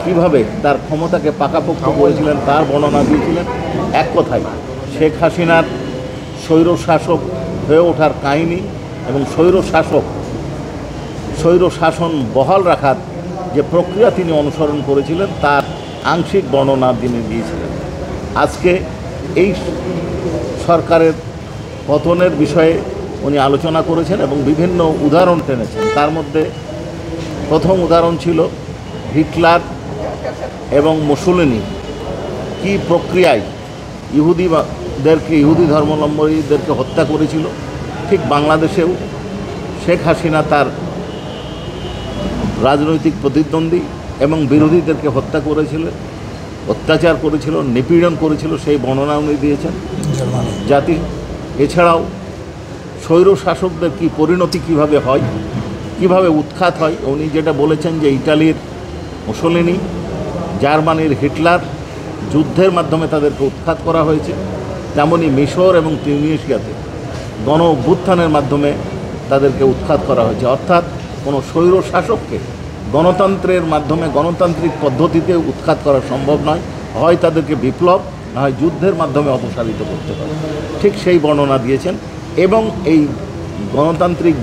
কীভাবে তার ক্ষমতাকে পাকাপোক্ত করেছিলেন তার বর্ণনা দিয়েছিলেন। এক কথায় শেখ হাসিনার স্বৈরশাসক হয়ে ওঠার কাহিনী এবং স্বৈরশাসন বহাল রাখার যে প্রক্রিয়া তিনি অনুসরণ করেছিলেন তার আংশিক বর্ণনা তিনি দিয়েছিলেন। আজকে এই সরকারের পতনের বিষয়ে উনি আলোচনা করেছেন এবং বিভিন্ন উদাহরণ টেনেছেন। তার মধ্যে প্রথম উদাহরণ ছিল হিটলার এবং মুসোলিনি কি প্রক্রিয়ায় ইহুদি ধর্মাবলম্বীদেরকে হত্যা করেছিল। ঠিক বাংলাদেশেও শেখ হাসিনা তার রাজনৈতিক প্রতিদ্বন্দ্বী এবং বিরোধীদেরকে হত্যা করেছিলেন, অত্যাচার করেছিল, নিপীড়ন করেছিল, সেই বর্ণনা উনি দিয়েছেন। জাতি এছাড়াও স্বৈরশাসকদের কি পরিণতি কিভাবে হয়, কিভাবে উৎখাত হয়, উনি যেটা বলেছেন যে ইটালির মুসোলিনি, জার্মানির হিটলার যুদ্ধের মাধ্যমে তাদেরকে উৎখাত করা হয়েছে, তেমনি মিশর এবং তিউনিসিয়াতে গণ অভ্যুত্থানের মাধ্যমে তাদেরকে উৎখাত করা হয়েছে। অর্থাৎ কোনো স্বৈরশাসককে গণতন্ত্রের মাধ্যমে গণতান্ত্রিক পদ্ধতিতে উৎখাত করা সম্ভব নয়, হয় তাদেরকে বিপ্লব না হয় যুদ্ধের মাধ্যমে অপসারিত করতে পারে। ঠিক সেই বর্ণনা দিয়েছেন এবং এই গণতান্ত্রিক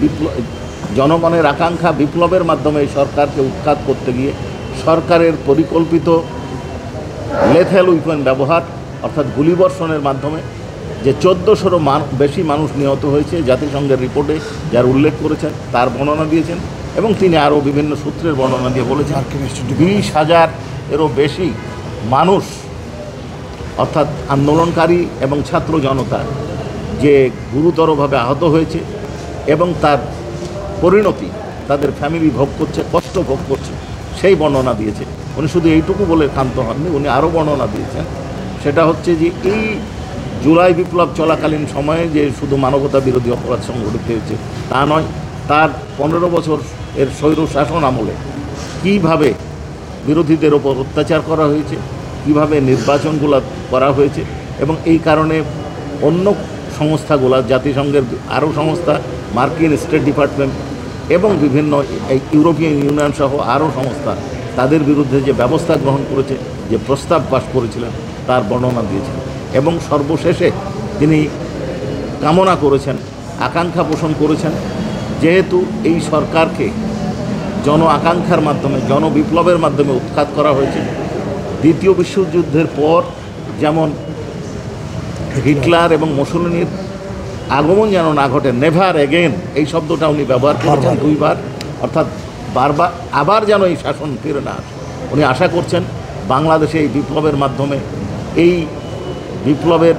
জনগণের আকাঙ্ক্ষা বিপ্লবের মাধ্যমে এই সরকারকে উৎখাত করতে গিয়ে সরকারের পরিকল্পিত লেথেল উইপেন ব্যবহার অর্থাৎ গুলিবর্ষণের মাধ্যমে যে 1400-এরও বেশি মানুষ নিহত হয়েছে জাতিসংঘের রিপোর্টে যার উল্লেখ করেছেন তার বর্ণনা দিয়েছেন এবং তিনি আরও বিভিন্ন সূত্রের বর্ণনা দিয়ে বলেছেন 20,000-এরও বেশি মানুষ অর্থাৎ আন্দোলনকারী এবং ছাত্র জনতা যে গুরুতরভাবে আহত হয়েছে এবং তার পরিণতি তাদের ফ্যামিলি ভোগ করছে, কষ্ট ভোগ করছে, সেই বর্ণনা দিয়েছে। উনি শুধু এইটুকু বলে ক্ষান্ত হননি, উনি আরও বর্ণনা দিয়েছেন। সেটা হচ্ছে যে এই জুলাই বিপ্লব চলাকালীন সময়ে যে শুধু মানবতা বিরোধী অপরাধ সংঘটিত হয়েছে তা নয়, তার 15 বছর এর স্বৈর শাসন আমলে কীভাবে বিরোধীদের ওপর অত্যাচার করা হয়েছে, কীভাবে নির্বাচনগুলো করা হয়েছে এবং এই কারণে অন্য সংস্থাগুলা, জাতিসংঘের আরও সংস্থা, মার্কিন স্টেট ডিপার্টমেন্ট এবং বিভিন্ন ইউরোপিয়ান ইউনিয়ন সহ আরও সংস্থা তাদের বিরুদ্ধে যে ব্যবস্থা গ্রহণ করেছে, যে প্রস্তাব পাশ করেছিলেন তার বর্ণনা দিয়েছেন এবং সর্বশেষে তিনি কামনা করেছেন, আকাঙ্ক্ষা পোষণ করেছেন, যেহেতু এই সরকারকে জন আকাঙ্ক্ষার মাধ্যমে জনবিপ্লবের মাধ্যমে উৎখাত করা হয়েছে, দ্বিতীয় বিশ্বযুদ্ধের পর যেমন হিটলার এবং মুসোলিনির আগমন যেন না ঘটে, নেভার এগেন এই শব্দটা উনি ব্যবহার করেছেন 2 বার, অর্থাৎ বারবার আবার যেন এই শাসন ফিরে না আসে। উনি আশা করছেন বাংলাদেশে এই বিপ্লবের মাধ্যমে এই বিপ্লবের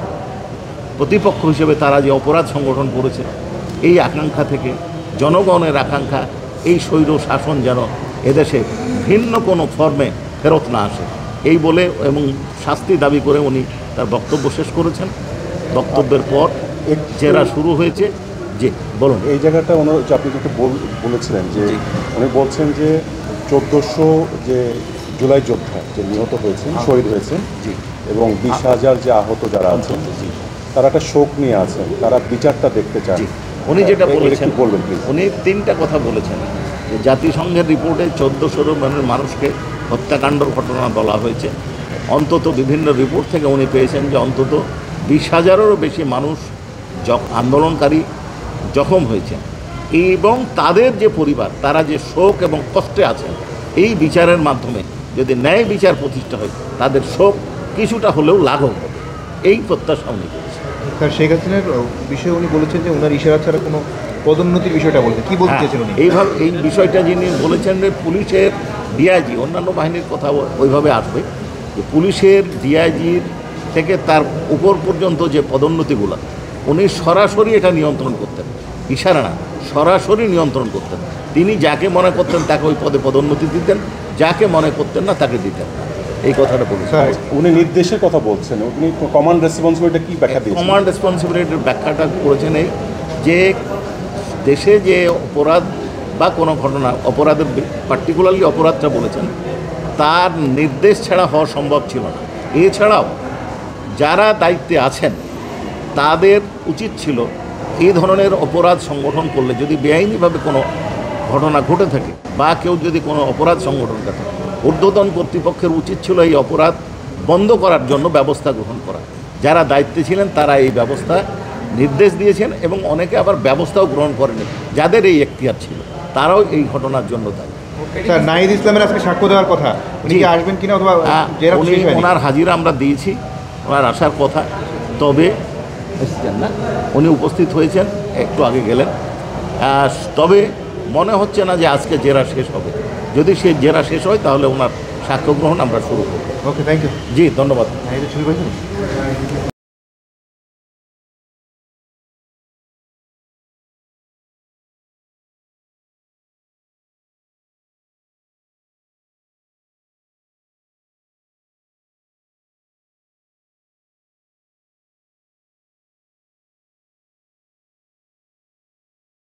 প্রতিপক্ষ হিসেবে তারা যে অপরাধ সংগঠন করেছে এই আকাঙ্ক্ষা থেকে জনগণের আকাঙ্ক্ষা এই স্বৈর শাসন যেন এদেশে ভিন্ন কোনো ফর্মে ফেরত না আসে এই বলে এবং শাস্তি দাবি করে উনি তার বক্তব্য শেষ করেছেন। বক্তব্যের পর জেরা শুরু হয়েছে। যে বলুন এই জায়গাটা আপনি যেটা বলেছিলেন যে উনি বলছেন যে 1400 যে জুলাই যোদ্ধা যে নিহত হয়েছেন, শহীদ হয়েছেন এবং 20,000 যে আহত যারা আছেন তারা একটা শোক নিয়ে আছেন, তারা বিচারটা দেখতে চান। উনি যেটা বলেছেন বলবেন প্লিজ। উনি 3টা কথা বলেছেন যে জাতিসংঘের রিপোর্টে 1400 মানুষকে হত্যাকাণ্ডর ঘটনা বলা হয়েছে। অন্তত বিভিন্ন রিপোর্ট থেকে উনি পেয়েছেন যে অন্তত 20,000-এরও বেশি মানুষ আন্দোলনকারী জখম হয়েছে এবং তাদের যে পরিবার তারা যে শোক এবং কষ্টে আছেন, এই বিচারের মাধ্যমে যদি ন্যায় বিচার প্রতিষ্ঠা হয় তাদের শোক কিছুটা হলেও লাঘব হবে, এই প্রত্যাশা উনি করেছেন। স্যার, শেখ হাসিনার বিষয়ে উনি বলেছেন যে ওনার ইশারা ছাড়া কোনো পদোন্নতির বিষয়টা বলতে কী বলতে চেয়েছেন উনি? এইভাবে এই বিষয়টা যিনি বলেছেন যে পুলিশের ডিআইজি, অন্যান্য বাহিনীর কথা ওইভাবে আসবে যে পুলিশের ডিআইজির থেকে তার উপর পর্যন্ত যে পদোন্নতিগুলো উনি সরাসরি এটা নিয়ন্ত্রণ করতেন, ইশারা না, সরাসরি নিয়ন্ত্রণ করতেন। তিনি যাকে মনে করতেন তাকে ওই পদে পদোন্নতি দিতেন, যাকে মনে করতেন না তাকে দিতেন না, এই কথাটা বলেছেন। উনি নির্দেশের কথা বলছেন, উনি কমান্ড রেসপন্সিবিলিটি কি ব্যাখ্যা দিয়েছেন? কমান্ড রেসপন্সিবিলিটির ব্যাখ্যাটা করেছেন এই যে দেশে যে অপরাধ বা কোনো ঘটনা, অপরাধের পার্টিকুলারলি অপরাধটা বলেছেন, তার নির্দেশ ছাড়া হওয়া সম্ভব ছিল না। এছাড়াও যারা দায়িত্বে আছেন তাদের উচিত ছিল এই ধরনের অপরাধ সংগঠন করলে, যদি বেআইনিভাবে কোনো ঘটনা ঘটে থাকে বা কেউ যদি কোনো অপরাধ সংগঠন করে ঊর্ধ্বতন কর্তৃপক্ষের উচিত ছিল এই অপরাধ বন্ধ করার জন্য ব্যবস্থা গ্রহণ করা। যারা দায়িত্বে ছিলেন তারা এই ব্যবস্থা নির্দেশ দিয়েছেন এবং অনেকে আবার ব্যবস্থাও গ্রহণ করেনি, যাদের এই এখতিয়ার ছিল তারাও এই ঘটনার জন্য দায়ী। স্যার, নাহিদ ইসলামের আজকে সাক্ষ্য দেওয়ার কথা, উনি কি আসবেন কিনা অথবা জেরা উনি শেষ হয়নি? ওনার হাজিরা আমরা দিয়েছি, ওনার আসার কথা, তবে এসছেন না, উনি উপস্থিত হয়েছেন, একটু আগে গেলেন। তবে মনে হচ্ছে না যে আজকে জেরা শেষ হবে। যদি সে জেরা শেষ হয় তাহলে ওনার সাক্ষ্য গ্রহণ আমরা শুরু করব। ওকে, থ্যাংক ইউ। জি, ধন্যবাদ। নাহিদের ছবি পাইছেন?